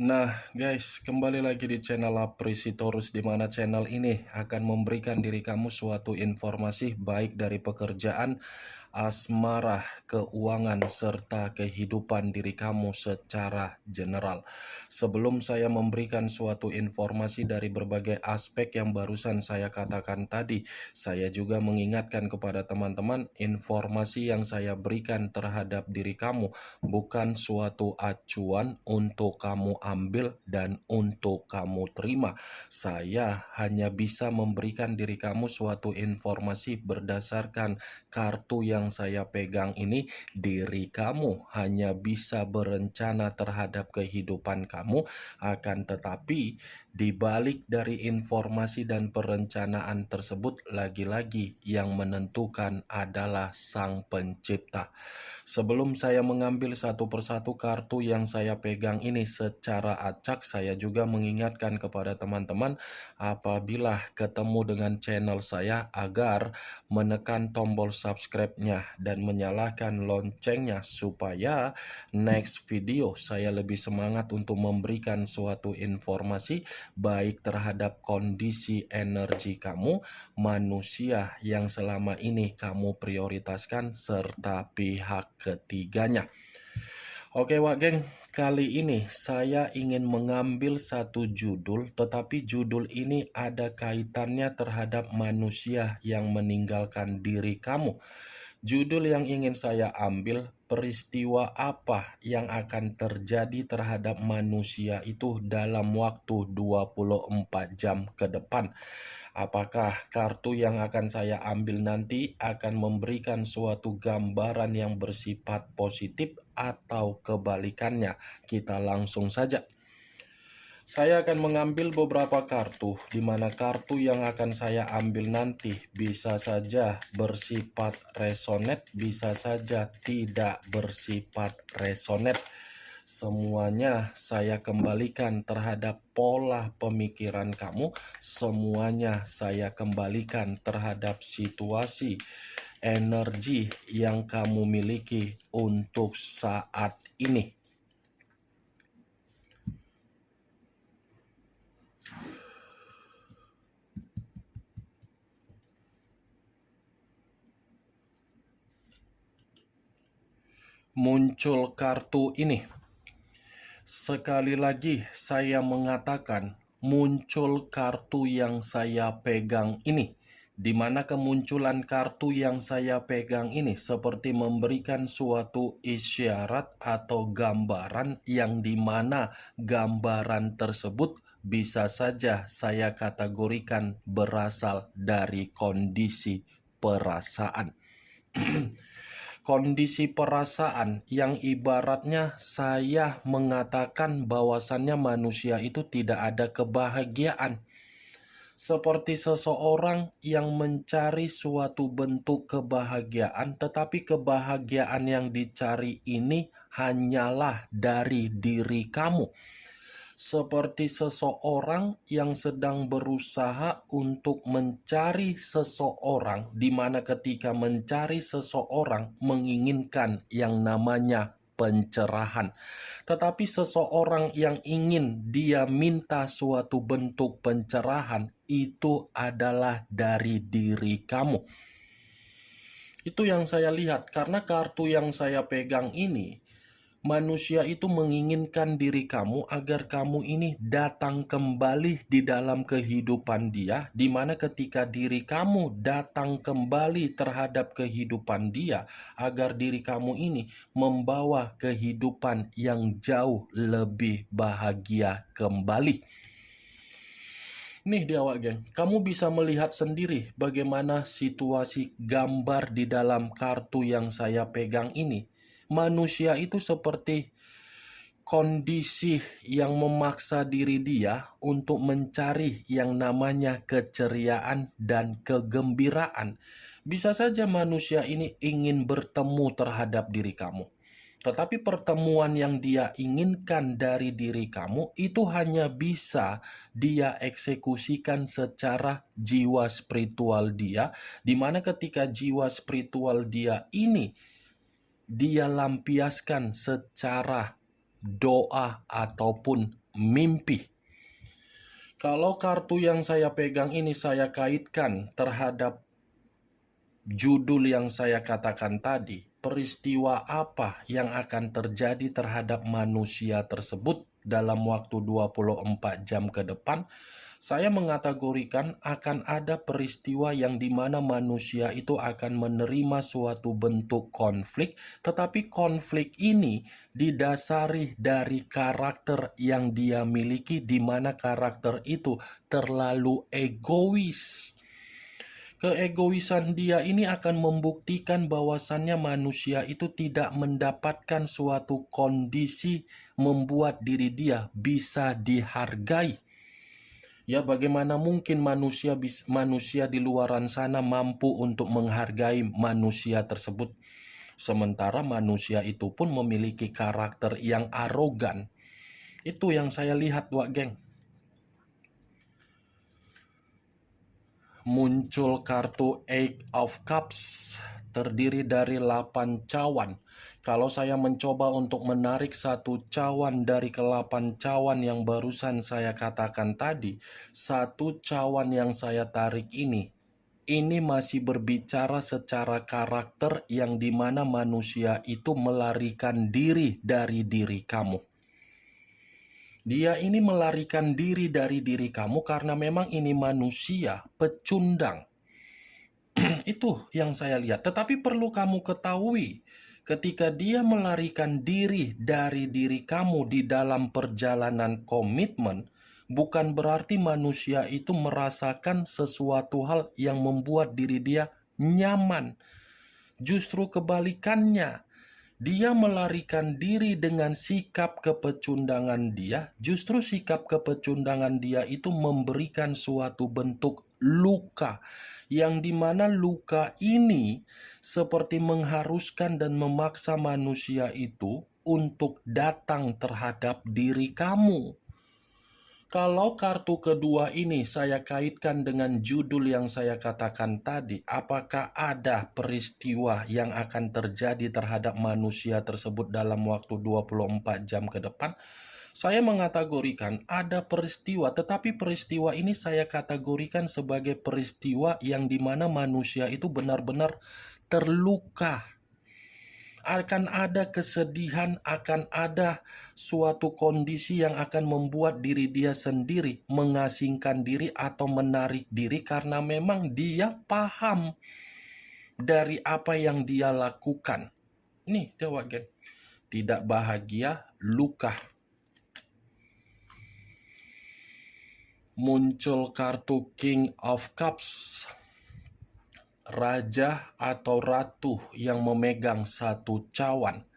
Nah, guys, kembali lagi di channel Aprisitorus, di mana channel ini akan memberikan diri kamu suatu informasi baik dari pekerjaan, asmara, keuangan, serta kehidupan diri kamu secara general. Sebelum saya memberikan suatu informasi dari berbagai aspek yang barusan saya katakan tadi, saya juga mengingatkan kepada teman-teman, informasi yang saya berikan terhadap diri kamu bukan suatu acuan untuk kamu ambil dan untuk kamu terima. Saya hanya bisa memberikan diri kamu suatu informasi berdasarkan kartu yang saya pegang ini. Diri kamu hanya bisa berencana terhadap kehidupan kamu, akan tetapi di balik dari informasi dan perencanaan tersebut, lagi-lagi yang menentukan adalah Sang Pencipta. Sebelum saya mengambil satu persatu kartu yang saya pegang ini secara acak, saya juga mengingatkan kepada teman-teman apabila ketemu dengan channel saya agar menekan tombol subscribe-nya dan menyalakan loncengnya supaya next video saya lebih semangat untuk memberikan suatu informasi baik terhadap kondisi energi kamu, manusia yang selama ini kamu prioritaskan, serta pihak ketiganya. Oke Wak Geng, kali ini saya ingin mengambil satu judul, tetapi judul ini ada kaitannya terhadap manusia yang meninggalkan diri kamu. Judul yang ingin saya ambil, peristiwa apa yang akan terjadi terhadap manusia itu dalam waktu 24 jam ke depan. Apakah kartu yang akan saya ambil nanti akan memberikan suatu gambaran yang bersifat positif atau kebalikannya? Kita langsung saja. Saya akan mengambil beberapa kartu, di mana kartu yang akan saya ambil nanti bisa saja bersifat resonate, bisa saja tidak bersifat resonate. Semuanya saya kembalikan terhadap pola pemikiran kamu, semuanya saya kembalikan terhadap situasi energi yang kamu miliki untuk saat ini. Muncul kartu ini. Sekali lagi saya mengatakan, muncul kartu yang saya pegang ini, di mana kemunculan kartu yang saya pegang ini seperti memberikan suatu isyarat atau gambaran yang dimana gambaran tersebut bisa saja saya kategorikan berasal dari kondisi perasaan. Kondisi perasaan yang ibaratnya saya mengatakan bahwasannya manusia itu tidak ada kebahagiaan. Seperti seseorang yang mencari suatu bentuk kebahagiaan, tetapi kebahagiaan yang dicari ini hanyalah dari diri kamu. Seperti seseorang yang sedang berusaha untuk mencari seseorang, di mana ketika mencari seseorang menginginkan yang namanya pencerahan. Tetapi seseorang yang ingin dia minta suatu bentuk pencerahan itu adalah dari diri kamu. Itu yang saya lihat, karena kartu yang saya pegang ini, manusia itu menginginkan diri kamu agar kamu ini datang kembali di dalam kehidupan dia, di mana ketika diri kamu datang kembali terhadap kehidupan dia, agar diri kamu ini membawa kehidupan yang jauh lebih bahagia kembali. Nih di awak geng, kamu bisa melihat sendiri bagaimana situasi gambar di dalam kartu yang saya pegang ini. Manusia itu seperti kondisi yang memaksa diri dia untuk mencari yang namanya keceriaan dan kegembiraan. Bisa saja manusia ini ingin bertemu terhadap diri kamu. Tetapi pertemuan yang dia inginkan dari diri kamu itu hanya bisa dia eksekusikan secara jiwa spiritual dia, di mana ketika jiwa spiritual dia ini dia lampiaskan secara doa ataupun mimpi. Kalau kartu yang saya pegang ini saya kaitkan terhadap judul yang saya katakan tadi, peristiwa apa yang akan terjadi terhadap manusia tersebut dalam waktu 24 jam ke depan, saya mengategorikan akan ada peristiwa yang dimana manusia itu akan menerima suatu bentuk konflik, tetapi konflik ini didasari dari karakter yang dia miliki, di mana karakter itu terlalu egois. Keegoisan dia ini akan membuktikan bahwasannya manusia itu tidak mendapatkan suatu kondisi membuat diri dia bisa dihargai. Ya, bagaimana mungkin manusia di luaran sana mampu untuk menghargai manusia tersebut? Sementara manusia itu pun memiliki karakter yang arogan. Itu yang saya lihat, Wak Geng. Muncul kartu Eight of Cups, terdiri dari 8 cawan. Kalau saya mencoba untuk menarik satu cawan dari ke-8 cawan yang barusan saya katakan tadi, satu cawan yang saya tarik ini masih berbicara secara karakter yang dimana manusia itu melarikan diri dari diri kamu. Dia ini melarikan diri dari diri kamu karena memang ini manusia pecundang. Itu yang saya lihat. Tetapi perlu kamu ketahui, ketika dia melarikan diri dari diri kamu di dalam perjalanan komitmen, bukan berarti manusia itu merasakan sesuatu hal yang membuat diri dia nyaman. Justru kebalikannya. Dia melarikan diri dengan sikap kepecundangan dia. Justru sikap kepecundangan dia itu memberikan suatu bentuk luka, yang dimana luka ini seperti mengharuskan dan memaksa manusia itu untuk datang terhadap diri kamu. Kalau kartu kedua ini saya kaitkan dengan judul yang saya katakan tadi, apakah ada peristiwa yang akan terjadi terhadap manusia tersebut dalam waktu 24 jam ke depan? Saya mengategorikan ada peristiwa, tetapi peristiwa ini saya kategorikan sebagai peristiwa yang dimana manusia itu benar-benar terluka. Akan ada kesedihan, akan ada suatu kondisi yang akan membuat diri dia sendiri mengasingkan diri atau menarik diri karena memang dia paham dari apa yang dia lakukan. Nih, Dewa Gen. Tidak bahagia, luka. Muncul kartu King of Cups. Raja atau ratu yang memegang satu cawan.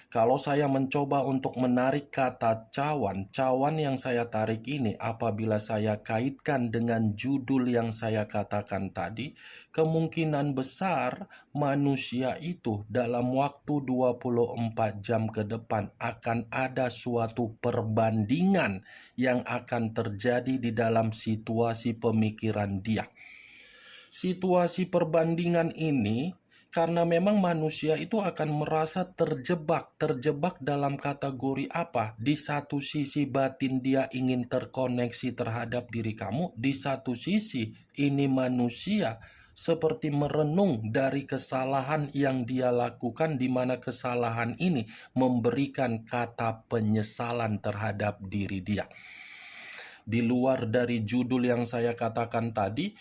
Kalau saya mencoba untuk menarik kata cawan, cawan yang saya tarik ini apabila saya kaitkan dengan judul yang saya katakan tadi, kemungkinan besar manusia itu dalam waktu 24 jam ke depan akan ada suatu perbandingan yang akan terjadi di dalam situasi pemikiran dia. Situasi perbandingan ini karena memang manusia itu akan merasa terjebak dalam kategori apa? Di satu sisi batin dia ingin terkoneksi terhadap diri kamu, di satu sisi ini manusia seperti merenung dari kesalahan yang dia lakukan, di mana kesalahan ini memberikan kata penyesalan terhadap diri dia. Di luar dari judul yang saya katakan tadi,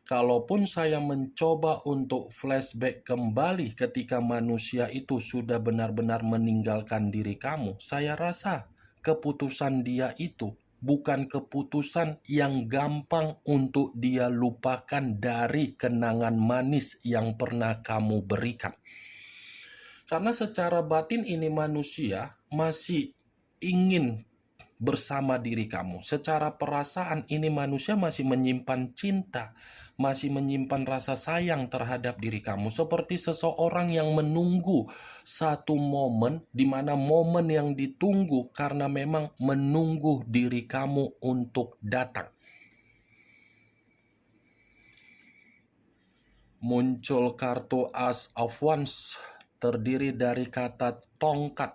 kalaupun saya mencoba untuk flashback kembali ketika manusia itu sudah benar-benar meninggalkan diri kamu, saya rasa keputusan dia itu bukan keputusan yang gampang untuk dia lupakan dari kenangan manis yang pernah kamu berikan. Karena secara batin ini manusia masih ingin bersama diri kamu. Secara perasaan ini manusia masih menyimpan cinta, masih menyimpan rasa sayang terhadap diri kamu. Seperti seseorang yang menunggu satu momen, di mana momen yang ditunggu karena memang menunggu diri kamu untuk datang. Muncul kartu Ace of Wands, terdiri dari kata tongkat.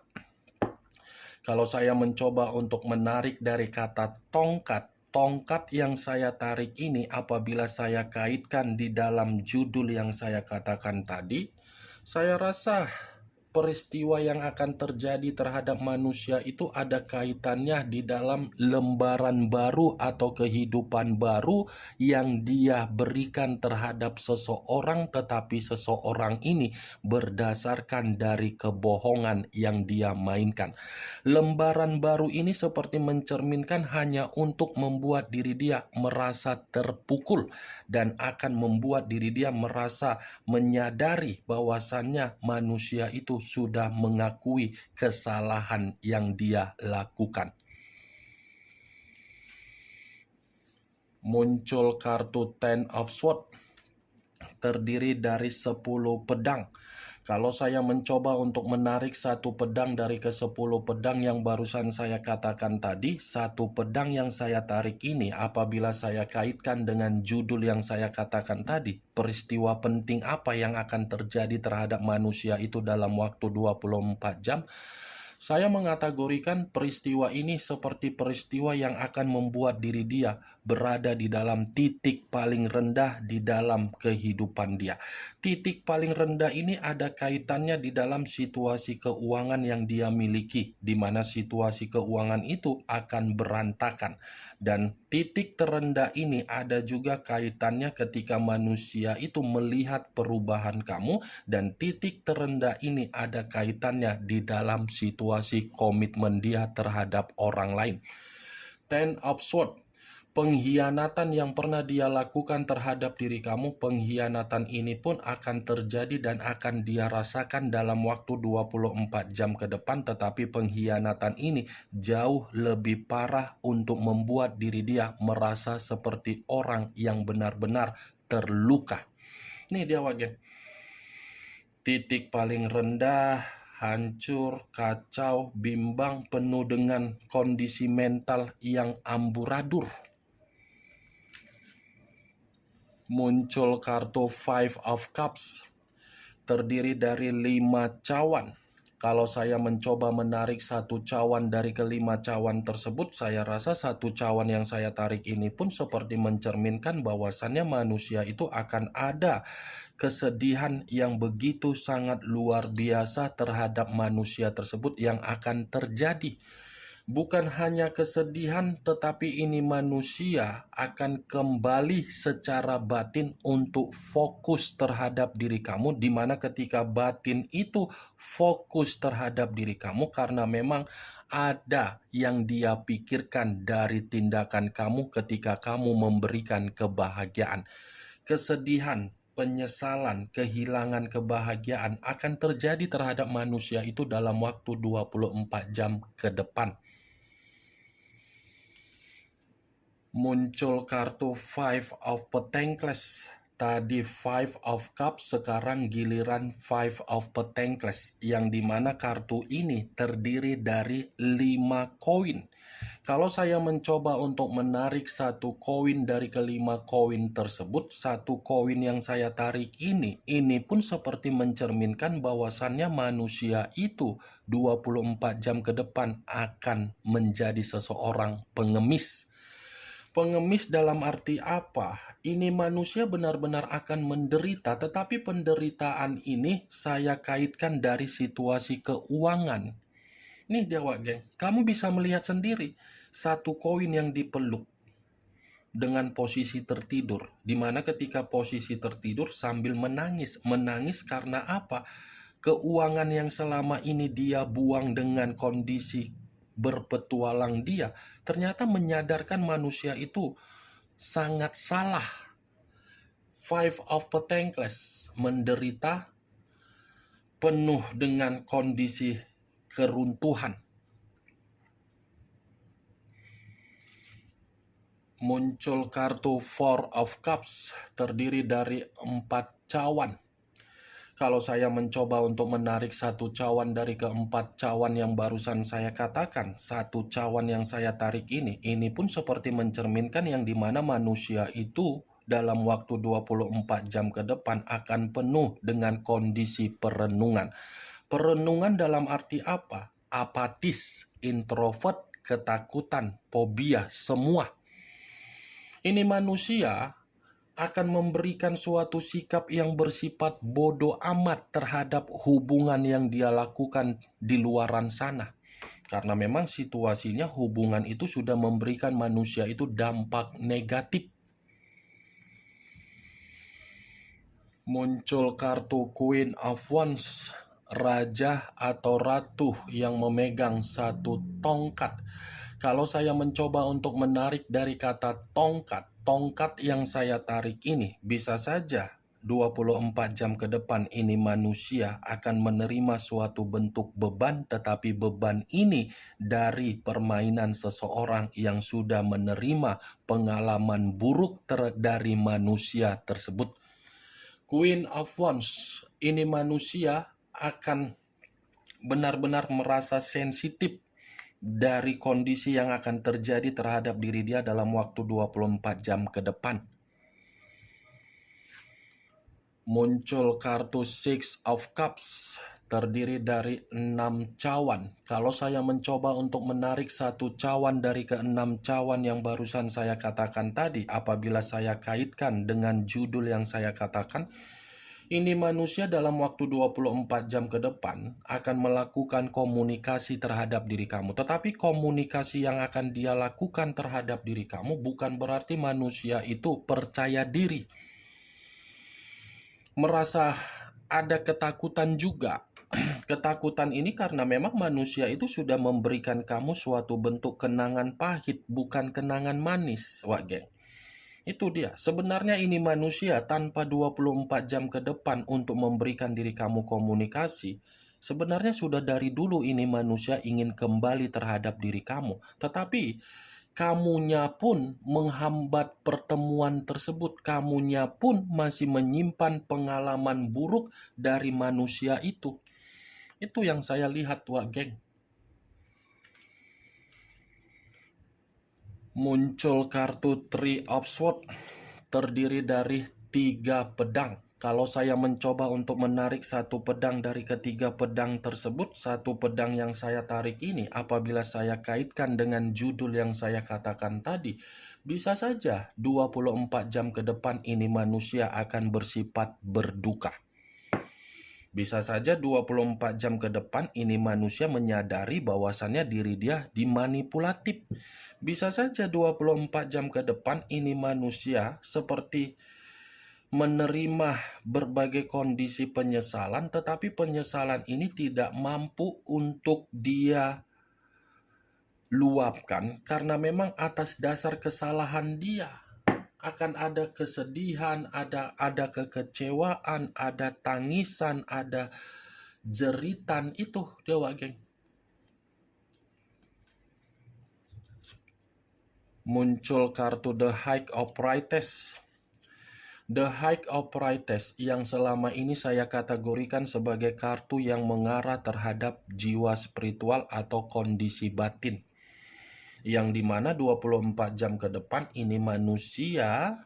Kalau saya mencoba untuk menarik dari kata tongkat, tongkat yang saya tarik ini apabila saya kaitkan di dalam judul yang saya katakan tadi, saya rasa peristiwa yang akan terjadi terhadap manusia itu ada kaitannya di dalam lembaran baru atau kehidupan baru yang dia berikan terhadap seseorang, tetapi seseorang ini berdasarkan dari kebohongan yang dia mainkan. Lembaran baru ini seperti mencerminkan hanya untuk membuat diri dia merasa terpukul dan akan membuat diri dia merasa menyadari bahwasannya manusia itu sudah mengakui kesalahan yang dia lakukan. Muncul kartu Ten of Swords, terdiri dari 10 pedang. Kalau saya mencoba untuk menarik satu pedang dari ke-10 pedang yang barusan saya katakan tadi, satu pedang yang saya tarik ini apabila saya kaitkan dengan judul yang saya katakan tadi, peristiwa penting apa yang akan terjadi terhadap manusia itu dalam waktu 24 jam, saya mengategorikan peristiwa ini seperti peristiwa yang akan membuat diri dia berada di dalam titik paling rendah di dalam kehidupan dia. Titik paling rendah ini ada kaitannya di dalam situasi keuangan yang dia miliki, di mana situasi keuangan itu akan berantakan. Dan titik terendah ini ada juga kaitannya ketika manusia itu melihat perubahan kamu, dan titik terendah ini ada kaitannya di dalam situasi komitmen dia terhadap orang lain. Ten of Swords, pengkhianatan yang pernah dia lakukan terhadap diri kamu, pengkhianatan ini pun akan terjadi dan akan dia rasakan dalam waktu 24 jam ke depan, tetapi pengkhianatan ini jauh lebih parah untuk membuat diri dia merasa seperti orang yang benar-benar terluka. Nih dia wagen. Titik paling rendah, hancur, kacau, bimbang, penuh dengan kondisi mental yang amburadul. Muncul kartu Five of Cups, terdiri dari 5 cawan. Kalau saya mencoba menarik satu cawan dari kelima cawan tersebut, saya rasa satu cawan yang saya tarik ini pun seperti mencerminkan bahwasannya manusia itu akan ada kesedihan yang begitu sangat luar biasa terhadap manusia tersebut yang akan terjadi. Bukan hanya kesedihan, tetapi ini manusia akan kembali secara batin untuk fokus terhadap diri kamu, di mana ketika batin itu fokus terhadap diri kamu karena memang ada yang dia pikirkan dari tindakan kamu ketika kamu memberikan kebahagiaan. Kesedihan, penyesalan, kehilangan kebahagiaan akan terjadi terhadap manusia itu dalam waktu 24 jam ke depan. Muncul kartu Five of Pentacles. Tadi Five of Cups, sekarang giliran Five of Pentacles, yang dimana kartu ini terdiri dari 5 koin. Kalau saya mencoba untuk menarik satu koin dari kelima koin tersebut, satu koin yang saya tarik ini pun seperti mencerminkan bahwasannya manusia itu 24 jam ke depan akan menjadi seseorang pengemis. Pengemis dalam arti apa? Ini manusia benar-benar akan menderita, tetapi penderitaan ini saya kaitkan dari situasi keuangan. Nih dia geng, kamu bisa melihat sendiri satu koin yang dipeluk dengan posisi tertidur, di mana ketika posisi tertidur sambil menangis. Menangis karena apa? Keuangan yang selama ini dia buang dengan kondisi berpetualang dia, ternyata menyadarkan manusia itu sangat salah. Five of Pentacles, menderita, penuh dengan kondisi keruntuhan. Muncul kartu Four of Cups, terdiri dari 4 cawan. Kalau saya mencoba untuk menarik satu cawan dari keempat cawan yang barusan saya katakan, satu cawan yang saya tarik ini pun seperti mencerminkan yang dimana manusia itu dalam waktu 24 jam ke depan akan penuh dengan kondisi perenungan. Perenungan dalam arti apa? Apatis, introvert, ketakutan, fobia, semua. Ini manusia akan memberikan suatu sikap yang bersifat bodoh amat terhadap hubungan yang dia lakukan di luaran sana. Karena memang situasinya hubungan itu sudah memberikan manusia itu dampak negatif. Muncul kartu Queen of Wands, raja atau ratu yang memegang satu tongkat. Kalau saya mencoba untuk menarik dari kata tongkat, tongkat yang saya tarik ini bisa saja 24 jam ke depan ini manusia akan menerima suatu bentuk beban, tetapi beban ini dari permainan seseorang yang sudah menerima pengalaman buruk dari manusia tersebut. Queen of Wands, ini manusia akan benar-benar merasa sensitif dari kondisi yang akan terjadi terhadap diri dia dalam waktu 24 jam ke depan. Muncul kartu Six of Cups, terdiri dari 6 cawan. Kalau saya mencoba untuk menarik satu cawan dari ke-6 cawan yang barusan saya katakan tadi, apabila saya kaitkan dengan judul yang saya katakan, ini manusia dalam waktu 24 jam ke depan akan melakukan komunikasi terhadap diri kamu. Tetapi komunikasi yang akan dia lakukan terhadap diri kamu bukan berarti manusia itu percaya diri. Merasa ada ketakutan juga. Ketakutan ini karena memang manusia itu sudah memberikan kamu suatu bentuk kenangan pahit, bukan kenangan manis, Wak Geng. Itu dia. Sebenarnya ini manusia tanpa 24 jam ke depan untuk memberikan diri kamu komunikasi. Sebenarnya sudah dari dulu ini manusia ingin kembali terhadap diri kamu. Tetapi kamunya pun menghambat pertemuan tersebut. Kamunya pun masih menyimpan pengalaman buruk dari manusia itu. Itu yang saya lihat, Wak Geng. Muncul kartu Three of Swords, terdiri dari 3 pedang. Kalau saya mencoba untuk menarik satu pedang dari ketiga pedang tersebut, satu pedang yang saya tarik ini, apabila saya kaitkan dengan judul yang saya katakan tadi, bisa saja 24 jam ke depan ini manusia akan bersifat berduka. Bisa saja 24 jam ke depan ini manusia menyadari bahwasannya diri dia dimanipulatif. Bisa saja 24 jam ke depan ini manusia seperti menerima berbagai kondisi penyesalan, tetapi penyesalan ini tidak mampu untuk dia luapkan karena memang atas dasar kesalahan dia. Akan ada kesedihan, ada kekecewaan, ada tangisan, ada jeritan, itu Dewa Geng. Muncul kartu The High of Priestess. The High of Priestess yang selama ini saya kategorikan sebagai kartu yang mengarah terhadap jiwa spiritual atau kondisi batin. Yang dimana 24 jam ke depan ini manusia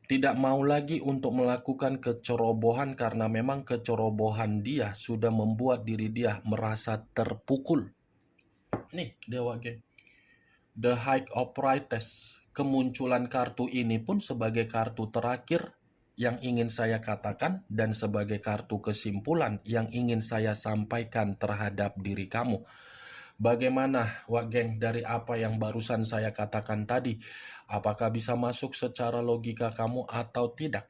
tidak mau lagi untuk melakukan kecerobohan karena memang kecerobohan dia sudah membuat diri dia merasa terpukul. Nih, Dewa Geng. The High of Priestess. Kemunculan kartu ini pun sebagai kartu terakhir yang ingin saya katakan dan sebagai kartu kesimpulan yang ingin saya sampaikan terhadap diri kamu. Bagaimana, Wak Geng, dari apa yang barusan saya katakan tadi? Apakah bisa masuk secara logika kamu atau tidak?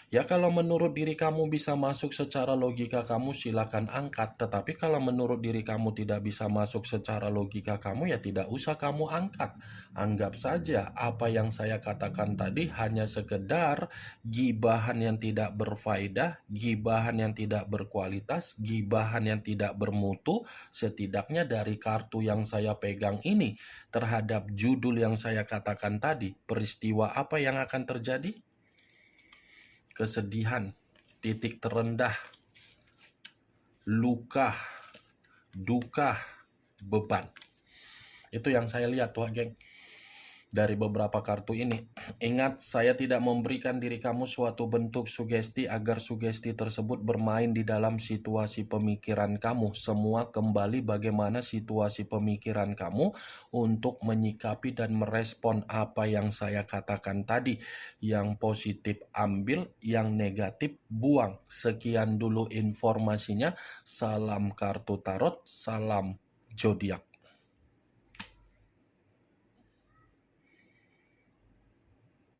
Ya, kalau menurut diri kamu bisa masuk secara logika kamu, silakan angkat. Tetapi kalau menurut diri kamu tidak bisa masuk secara logika kamu, ya tidak usah kamu angkat. Anggap saja apa yang saya katakan tadi hanya sekedar gibahan yang tidak berfaedah, gibahan yang tidak berkualitas, gibahan yang tidak bermutu, setidaknya dari kartu yang saya pegang ini terhadap judul yang saya katakan tadi. Peristiwa apa yang akan terjadi? Kesedihan, titik terendah, luka, duka, beban. Itu yang saya lihat, Wak Geng. dari beberapa kartu ini. Ingat, saya tidak memberikan diri kamu suatu bentuk sugesti agar sugesti tersebut bermain di dalam situasi pemikiran kamu. Semua kembali bagaimana situasi pemikiran kamu untuk menyikapi dan merespon apa yang saya katakan tadi. Yang positif ambil, yang negatif buang. Sekian dulu informasinya. Salam kartu tarot, salam zodiak.